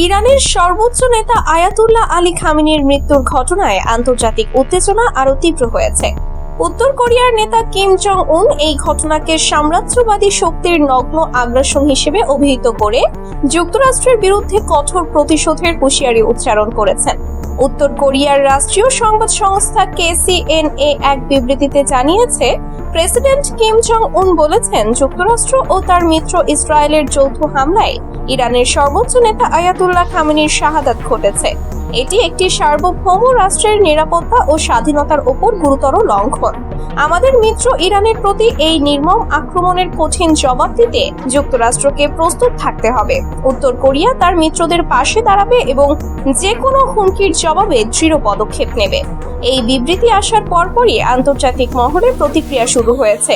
ইরানের সর্বোচ্চ নেতা আয়াতুল্লাহ আলী খামেনির মৃত্যুর ঘটনায় আন্তর্জাতিক উত্তেজনা আরো তীব্র হয়েছে। উত্তর কোরিয়ার নেতা কিম জং উন এই ঘটনাকে সাম্রাজ্যবাদী শক্তির নগ্ন আগ্রাসন হিসেবে অভিহিত করে যুক্তরাষ্ট্রের বিরুদ্ধে কঠোর প্রতিশোধের হুঁশিয়ারি উচ্চারণ করেছেন। উত্তর কোরিয়ার রাষ্ট্রীয় সংবাদ সংস্থা KCNA এক বিবৃতিতে জানিয়েছে, প্রেসিডেন্ট কিম জং উন বলেছেন, যুক্তরাষ্ট্র ও তার মিত্র ইসরায়েলের যৌথ হামলায় ইরানের সর্বোচ্চ নেতা আয়াতুল্লাহ খামেনির শাহাদাত ঘটেছে। এটি একটি সার্বভৌম রাষ্ট্রের নিরাপত্তা ও স্বাধীনতার ওপর গুরুতর লঙ্ঘন। আমাদের মিত্র ইরানের প্রতি এই নির্মম আক্রমণের কঠিন জবাব দিতে যুক্তরাষ্ট্রকে প্রস্তুত থাকতে হবে। উত্তর কোরিয়া তার মিত্রদের পাশে দাঁড়াবে এবং যে কোনো হুমকির জবাবে দৃঢ় পদক্ষেপ নেবে। এই বিবৃতি আসার পরপরই আন্তর্জাতিক মহলে প্রতিক্রিয়া শুরু হয়েছে।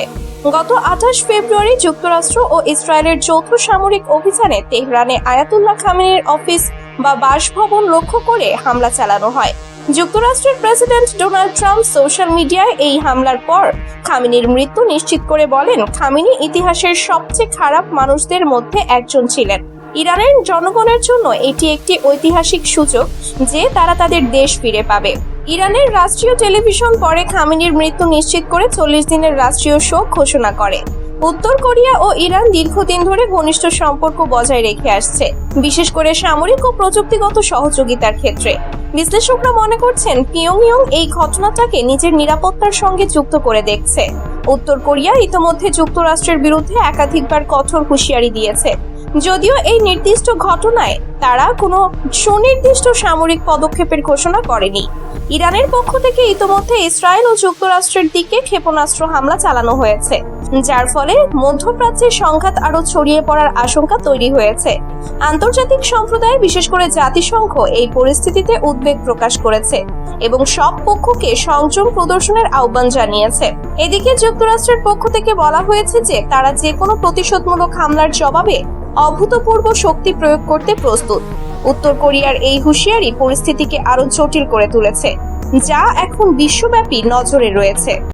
গত 28 ফেব্রুয়ারি যুক্তরাষ্ট্র ও ইসরায়েলের যৌথ সামরিক অভিযানে তেহরানে আয়াতুল্লাহ খামেনির অফিস বা বাসভবন লক্ষ্য করে হামলা চালানো হয়। যুক্তরাষ্ট্রের প্রেসিডেন্ট ডোনাল্ড ট্রাম্প সোশ্যাল মিডিয়ায় এই হামলার পর খামেনির মৃত্যু নিশ্চিত করে বলেন, খামেনি ইতিহাসের সবচেয়ে খারাপ মানুষদের মধ্যে একজন ছিলেন। ইরানের জনগণের জন্য এটি একটি ঐতিহাসিক সুযোগ যে তারা তাদের দেশ ফিরে পাবে। ইরানের রাষ্ট্রীয় টেলিভিশন পরে খামেনির মৃত্যু নিশ্চিত করে 40 দিনের রাষ্ট্রীয় শোক ঘোষণা করে। উত্তর কোরিয়া ও ইরান দীর্ঘদিন ধরে ঘনিষ্ঠ সম্পর্ক বজায় রেখে আসছে, বিশেষ করে সামরিক ও প্রযুক্তিগত সহযোগিতার ক্ষেত্রে। বিশ্লেষকরা মনে করছেন, পিয়ংইয়ং এই ঘটনাটাকে নিজের নিরাপত্তার সঙ্গে যুক্ত করে দেখছে। উত্তর কোরিয়া ইতোমধ্যে যুক্তরাষ্ট্রের বিরুদ্ধে একাধিকবার কঠোর হুঁশিয়ারি দিয়েছে, যদিও এই নির্দিষ্ট ঘটনায় তারা কোনো সুনির্দিষ্ট সামরিক পদক্ষেপের ঘোষণা করেনি। ইরানের পক্ষ থেকে ইতোমধ্যে ইসরায়েল ও যুক্তরাষ্ট্রের দিকে ক্ষেপণাস্ত্র হামলা চালানো হয়েছে, যার ফলে মধ্যপ্রাচ্যে সংঘাত আরো ছড়িয়ে পড়ার আশঙ্কা তৈরি হয়েছে। আন্তর্জাতিক সম্প্রদায়, বিশেষ করে জাতিসংঘ, এই পরিস্থিতিতে উদ্বেগ প্রকাশ করেছে এবং সব পক্ষকে সংযম প্রদর্শনের আহ্বান জানিয়েছে। এদিকে যুক্তরাষ্ট্রের পক্ষ থেকে বলা হয়েছে যে তারা যে কোনো প্রতিশোধমূলক হামলার জবাবে অভূতপূর্ব শক্তি প্রয়োগ করতে প্রস্তুত। উত্তর কোরিয়ার এই হুঁশিয়ারি পরিস্থিতিকে আরো জটিল করে তুলেছে, যা এখন বিশ্বব্যাপী নজরে রয়েছে।